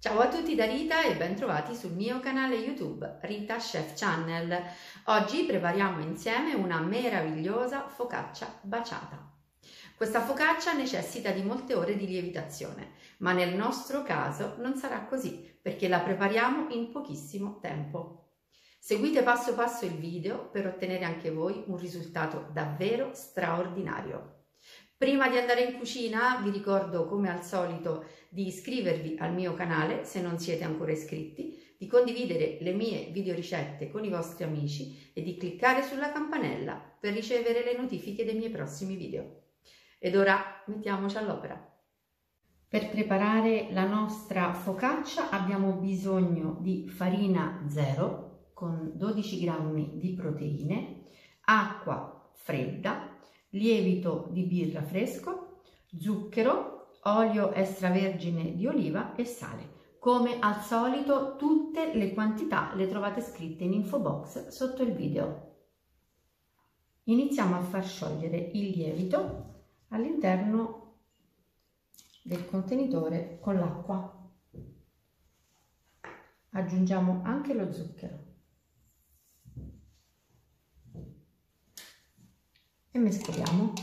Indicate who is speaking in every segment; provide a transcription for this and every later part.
Speaker 1: Ciao a tutti da Rita e ben trovati sul mio canale YouTube Rita Chef Channel. Oggi prepariamo insieme una meravigliosa focaccia baciata. Questa focaccia necessita di molte ore di lievitazione, ma nel nostro caso non sarà così perché la prepariamo in pochissimo tempo. Seguite passo passo il video per ottenere anche voi un risultato davvero straordinario. Prima di andare in cucina vi ricordo come al solito di iscrivervi al mio canale se non siete ancora iscritti, di condividere le mie videoricette con i vostri amici e di cliccare sulla campanella per ricevere le notifiche dei miei prossimi video. Ed ora mettiamoci all'opera. Per preparare la nostra focaccia abbiamo bisogno di farina zero con 12 grammi di proteine, acqua fredda, lievito di birra fresco, zucchero, olio extravergine di oliva e sale. Come al solito tutte le quantità le trovate scritte in info box sotto il video. Iniziamo a far sciogliere il lievito all'interno del contenitore con l'acqua. Aggiungiamo anche lo zucchero e mescoliamo.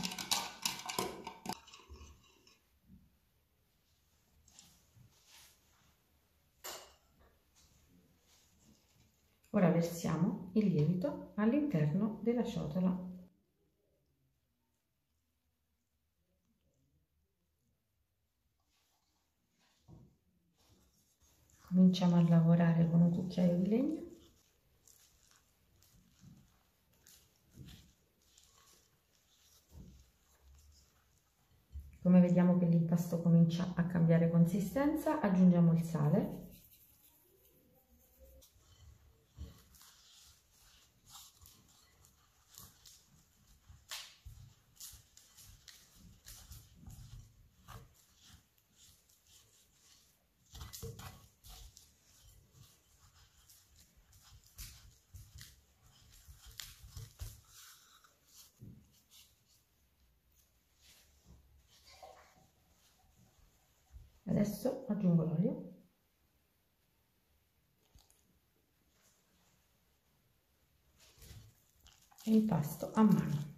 Speaker 1: Ora versiamo il lievito all'interno della ciotola. Cominciamo a lavorare con un cucchiaio di legno. Come vediamo che l'impasto comincia a cambiare consistenza, aggiungiamo il sale. Adesso aggiungo l'olio. E impasto a mano.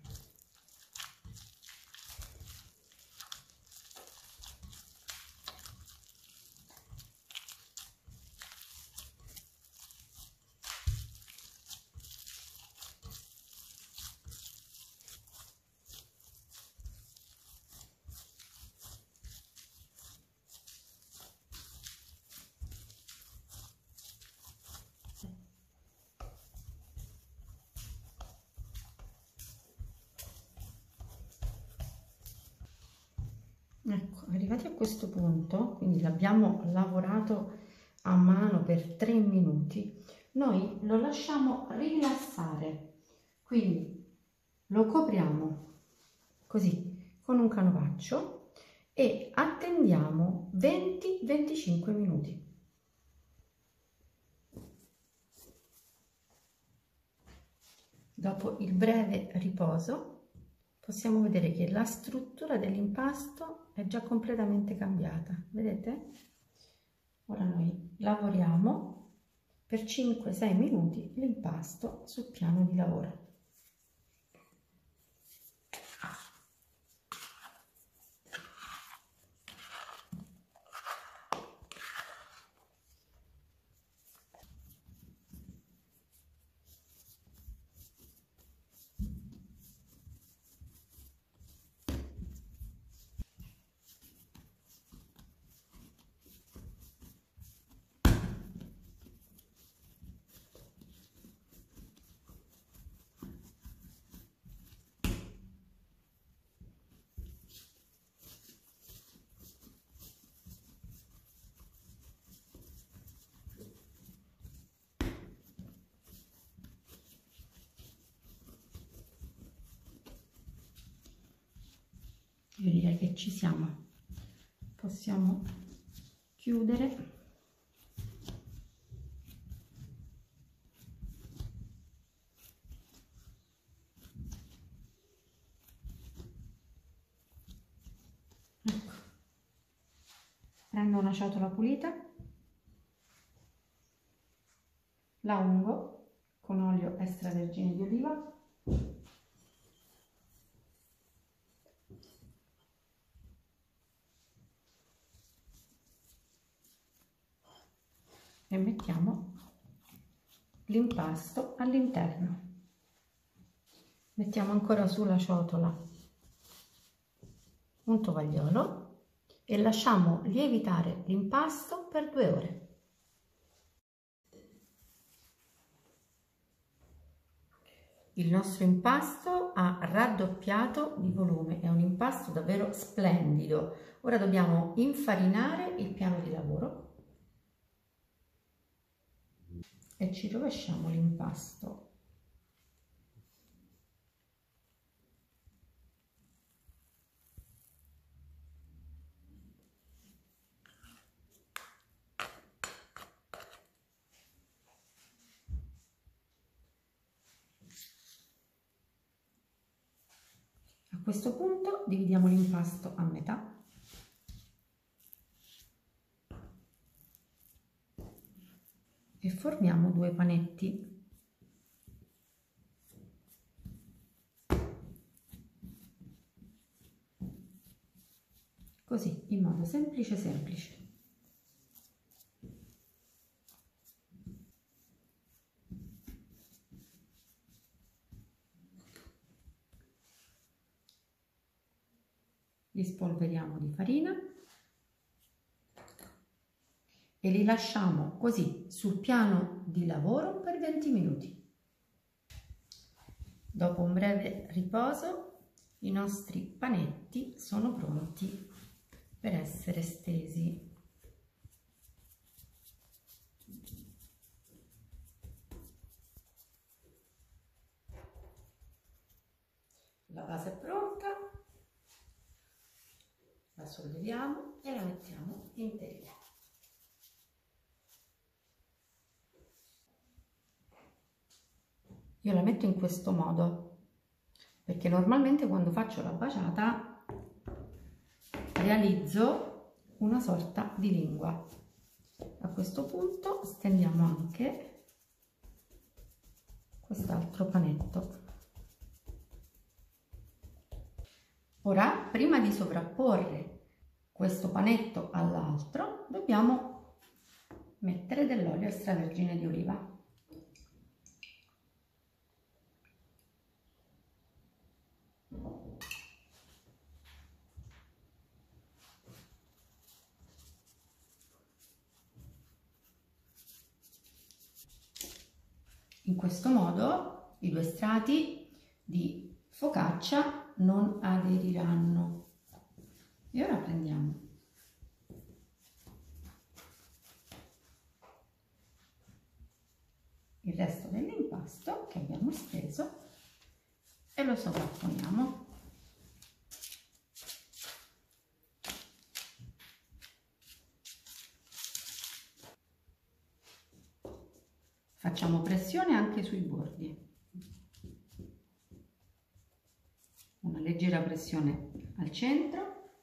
Speaker 1: Ecco, arrivati a questo punto, quindi l'abbiamo lavorato a mano per 3 minuti, noi lo lasciamo rilassare, quindi lo copriamo così con un canovaccio e attendiamo 20-25 minuti. Dopo il breve riposo possiamo vedere che la struttura dell'impasto è già completamente cambiata, vedete? Ora noi lavoriamo per 5-6 minuti l'impasto sul piano di lavoro. Io direi che ci siamo, possiamo chiudere. Ecco, prendo una ciotola pulita, la ungo con olio extravergine di oliva e mettiamo l'impasto all'interno. Mettiamo ancora sulla ciotola un tovagliolo e lasciamo lievitare l'impasto per 2 ore. Il nostro impasto ha raddoppiato di volume, è un impasto davvero splendido. Ora dobbiamo infarinare il piano di lavoro e ci rovesciamo l'impasto a questo punto. Dividiamo l'impasto a metà e formiamo 2 panetti. Così, in modo semplice. Li spolveriamo di farina e li lasciamo così sul piano di lavoro per 20 minuti. Dopo un breve riposo, i nostri panetti sono pronti per essere stesi. La base è pronta, la solleviamo e la mettiamo in teglia. Io la metto in questo modo perché normalmente quando faccio la baciata realizzo una sorta di lingua. A questo punto stendiamo anche quest'altro panetto. Ora, prima di sovrapporre questo panetto all'altro, dobbiamo mettere dell'olio extravergine di oliva. In questo modo i 2 strati di focaccia non aderiranno. E ora prendiamo il resto dell'impasto che abbiamo steso e lo sovrapponiamo. Facciamo pressione anche sui bordi, una leggera pressione al centro,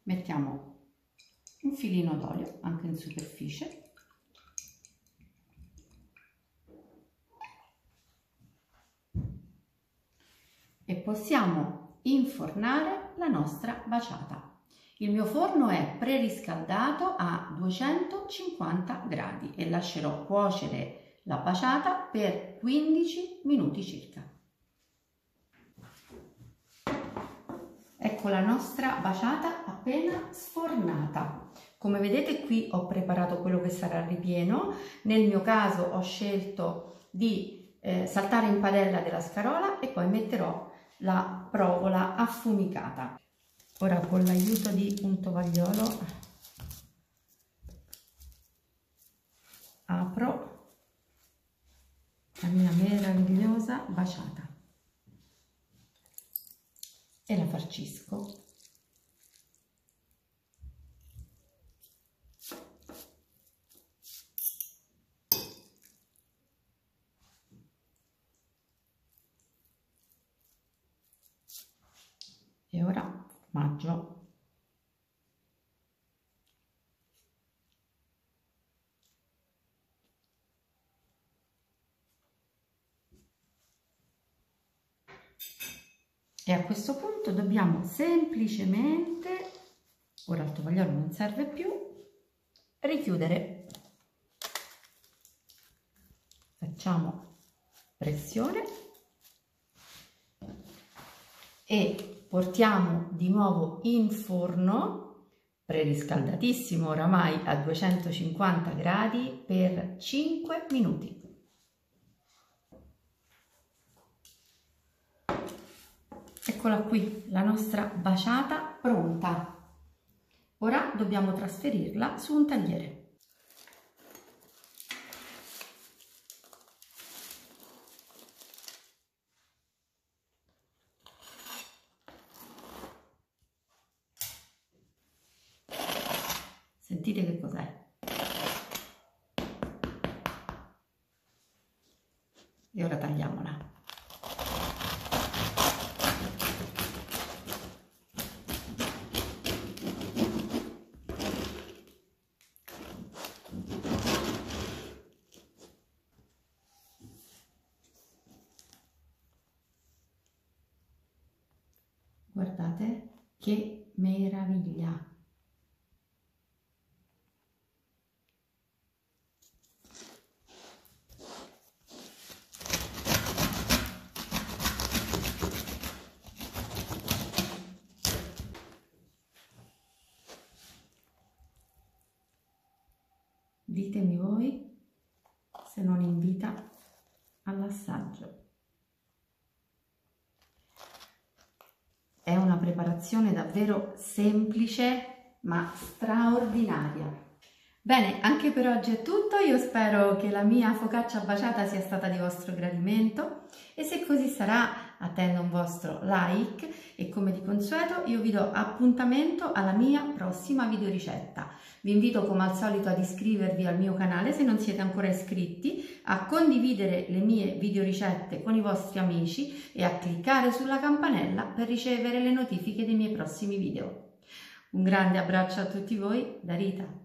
Speaker 1: mettiamo un filino d'olio anche in superficie e possiamo infornare la nostra baciata. Il mio forno è preriscaldato a 250 gradi e lascerò cuocere la baciata per 15 minuti circa. Ecco la nostra baciata appena sfornata. Come vedete qui ho preparato quello che sarà il ripieno. Nel mio caso ho scelto di saltare in padella della scarola e poi metterò la provola affumicata. Ora con l'aiuto di un tovagliolo apro la mia meravigliosa baciata e la farcisco. E ora formaggio. E a questo punto dobbiamo semplicemente, ora il tovagliolo non serve più, richiudere. Facciamo pressione e portiamo di nuovo in forno, preriscaldatissimo oramai a 250 gradi per 5 minuti. Eccola qui, la nostra baciata pronta. Ora dobbiamo trasferirla su un tagliere. Sentite che cos'è? E ora tagliamola. Guardate che meraviglia! Ditemi voi se non invita all'assaggio. È una preparazione davvero semplice ma straordinaria. Bene, anche per oggi è tutto, io spero che la mia focaccia baciata sia stata di vostro gradimento e se così sarà attendo un vostro like e come di consueto io vi do appuntamento alla mia prossima videoricetta. Vi invito come al solito ad iscrivervi al mio canale se non siete ancora iscritti, a condividere le mie videoricette con i vostri amici e a cliccare sulla campanella per ricevere le notifiche dei miei prossimi video. Un grande abbraccio a tutti voi da Rita.